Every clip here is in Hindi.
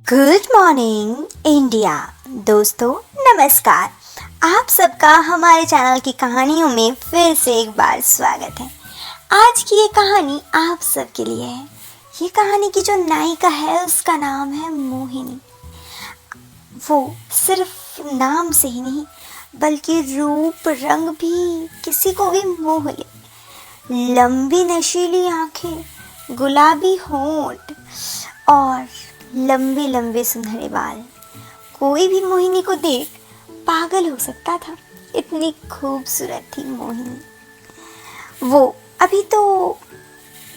Good morning India. दोस्तों नमस्कार। आप सबका हमारे चैनल की कहानियों में फिर से एक बार स्वागत है। आज की ये कहानी आप सबके लिए है। ये कहानी की जो नायिका है उसका नाम है मोहिनी। वो सिर्फ नाम से ही नहीं बल्कि रूप रंग भी किसी को भी मोह ले। लंबी नशीली आंखें, गुलाबी होंठ और लंबे लंबे सुनहरे बाल। कोई भी मोहिनी को देख पागल हो सकता था, इतनी खूबसूरत थी मोहिनी। वो अभी तो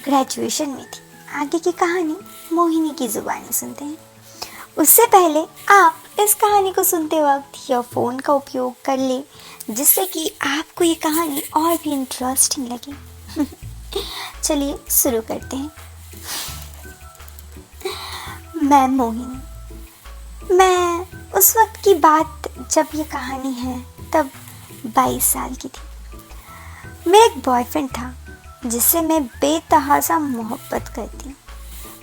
ग्रेजुएशन में थी। आगे की कहानी मोहिनी की जुबानी सुनते हैं। उससे पहले आप इस कहानी को सुनते वक्त या फ़ोन का उपयोग कर ले, जिससे कि आपको ये कहानी और भी इंटरेस्टिंग लगे। चलिए शुरू करते हैं। मैं मोहिनी। मैं उस वक्त की बात जब ये कहानी है तब 22 साल की थी। मेरा एक बॉयफ्रेंड था जिससे मैं बेतहासा मोहब्बत करती।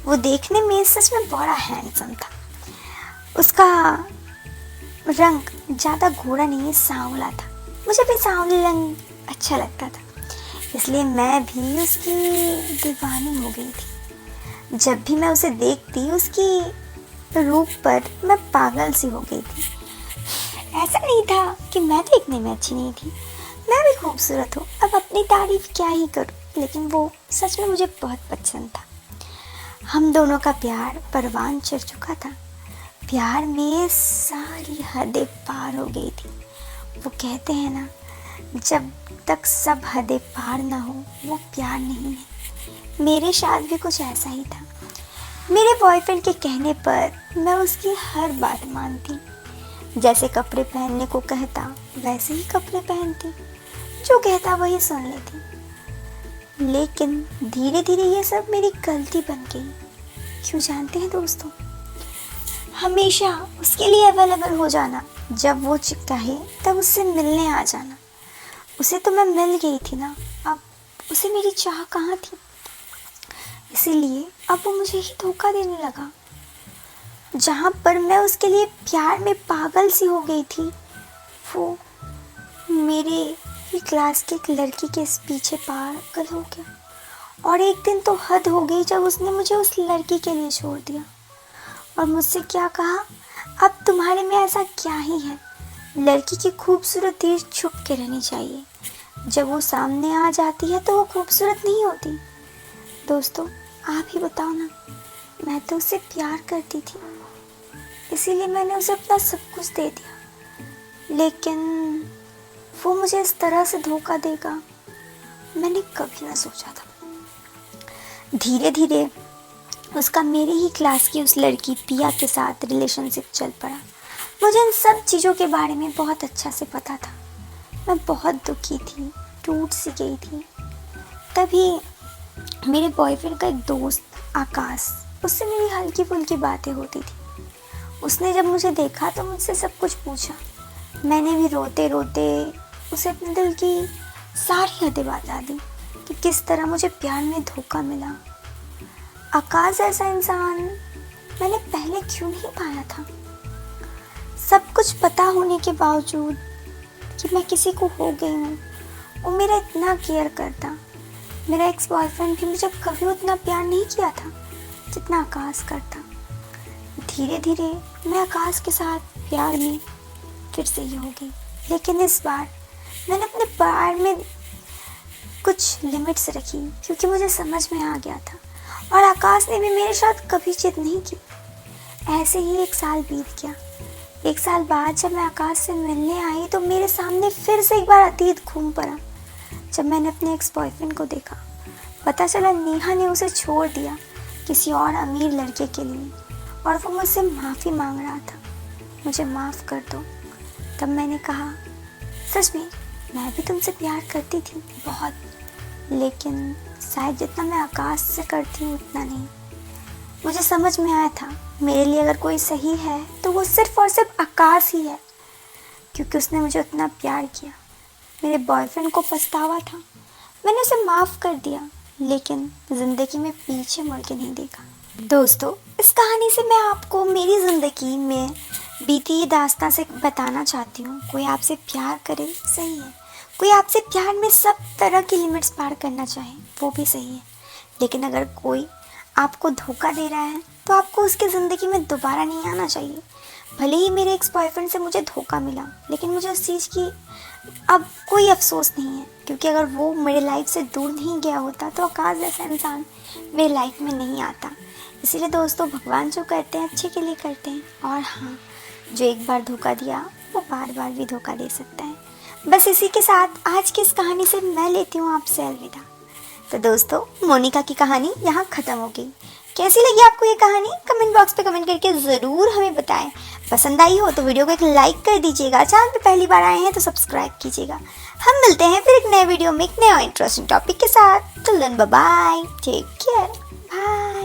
वो देखने में सच में बड़ा हैंडसम था। उसका रंग ज़्यादा गोरा नहीं, सांवला था। मुझे भी सांवले रंग अच्छा लगता था, इसलिए मैं भी उसकी दीवानी हो गई थी। जब भी मैं उसे देखती उसकी रूप पर मैं पागल सी हो गई थी। ऐसा नहीं था कि मैं देखने में अच्छी नहीं थी, मैं भी खूबसूरत हूँ। अब अपनी तारीफ क्या ही करूँ, लेकिन वो सच में मुझे बहुत पसंद था। हम दोनों का प्यार परवान चढ़ चुका था। प्यार में सारी हदें पार हो गई थी। वो कहते हैं ना, जब तक सब हदें पार ना हो वो प्यार नहीं है। मेरे साथ भी कुछ ऐसा ही था। मेरे बॉयफ्रेंड के कहने पर मैं उसकी हर बात मानती। जैसे कपड़े पहनने को कहता वैसे ही कपड़े पहनती, जो कहता वही सुन लेती। लेकिन धीरे धीरे ये सब मेरी गलती बन गई। क्यों जानते हैं दोस्तों? हमेशा उसके लिए अवेलेबल हो जाना, जब वो चाहे तब उससे मिलने आ जाना। उसे तो मैं मिल गई थी ना, अब उसे मेरी चाह कहाँ थी। इसीलिए अब वो मुझे ही धोखा देने लगा। जहाँ पर मैं उसके लिए प्यार में पागल सी हो गई थी, वो मेरे ही क्लास की एक लड़की के पीछे पागल हो गया। और एक दिन तो हद हो गई जब उसने मुझे उस लड़की के लिए छोड़ दिया और मुझसे क्या कहा, अब तुम्हारे में ऐसा क्या ही है? लड़की की खूबसूरती छुप के रहनी चाहिए, जब वो सामने आ जाती है तो वो खूबसूरत नहीं होती। दोस्तों आप ही बताओ ना, मैं तो उससे प्यार करती थी, इसीलिए मैंने उसे अपना सब कुछ दे दिया। लेकिन वो मुझे इस तरह से धोखा देगा, मैंने कभी ना सोचा था। धीरे धीरे उसका मेरी ही क्लास की उस लड़की पिया के साथ रिलेशनशिप चल पड़ा। मुझे इन सब चीज़ों के बारे में बहुत अच्छा से पता था। मैं बहुत दुखी थी, टूट सी गई थी। तभी मेरे बॉयफ्रेंड का एक दोस्त आकाश, उससे मेरी हल्की फुल्की बातें होती थी। उसने जब मुझे देखा तो मुझसे सब कुछ पूछा। मैंने भी रोते रोते उसे अपने दिल की सारी हदें बता दी कि किस तरह मुझे प्यार में धोखा मिला। आकाश ऐसा इंसान मैंने पहले क्यों नहीं पाया था? सब कुछ पता होने के बावजूद कि मैं किसी को हो गई हूँ, वो मेरा इतना केयर करता। मेरा एक्स बॉयफ्रेंड भी मुझे कभी उतना प्यार नहीं किया था जितना आकाश करता। धीरे धीरे मैं आकाश के साथ प्यार में फिर से ही हो गई। लेकिन इस बार मैंने अपने प्यार में कुछ लिमिट्स रखी, क्योंकि मुझे समझ में आ गया था और आकाश ने भी मेरे साथ कभी जिद नहीं की। ऐसे ही एक साल बीत गया। एक साल बाद जब मैं आकाश से मिलने आई तो मेरे सामने फिर से एक बार अतीत घूम पड़ा। जब मैंने अपने एक्स बॉयफ्रेंड को देखा, पता चला नेहा ने उसे छोड़ दिया किसी और अमीर लड़के के लिए, और वो मुझसे माफ़ी मांग रहा था, मुझे माफ़ कर दो। तब मैंने कहा, सच में मैं भी तुमसे प्यार करती थी बहुत, लेकिन शायद जितना मैं आकाश से करती हूँ उतना नहीं। मुझे समझ में आया था मेरे लिए अगर कोई सही है तो वो सिर्फ और सिर्फ आकाश ही है, क्योंकि उसने मुझे उतना प्यार किया। मेरे बॉयफ्रेंड को पछतावा था, मैंने उसे माफ़ कर दिया, लेकिन ज़िंदगी में पीछे मुड़ के नहीं देखा। दोस्तों, इस कहानी से मैं आपको मेरी ज़िंदगी में बीती दास्तां से बताना चाहती हूँ। कोई आपसे प्यार करे सही है, कोई आपसे प्यार में सब तरह की लिमिट्स पार करना चाहे वो भी सही है, लेकिन अगर कोई आपको धोखा दे रहा है तो आपको उसकी ज़िंदगी में दोबारा नहीं आना चाहिए। भले ही मेरे एक्स बॉयफ्रेंड से मुझे धोखा मिला, लेकिन मुझे उस चीज़ की अब कोई अफसोस नहीं है, क्योंकि अगर वो मेरे लाइफ से दूर नहीं गया होता तो आकाश जैसा इंसान मेरे लाइफ में नहीं आता। इसीलिए दोस्तों, भगवान जो करते हैं अच्छे के लिए करते हैं, और हाँ, जो एक बार धोखा दिया वो बार बार भी धोखा दे सकता है। बस इसी के साथ आज की इस कहानी से मैं लेती हूँ आपसे अलविदा। तो दोस्तों, मोनिका की कहानी यहाँ ख़त्म हो गई। कैसी लगी आपको ये कहानी? कमेंट बॉक्स पे कमेंट करके ज़रूर हमें बताएं। पसंद आई हो तो वीडियो को एक लाइक कर दीजिएगा। चैनल पे पहली बार आए हैं तो सब्सक्राइब कीजिएगा। हम मिलते हैं फिर एक नए वीडियो में एक नए इंटरेस्टिंग टॉपिक के साथ। Till then bye bye, take care, bye.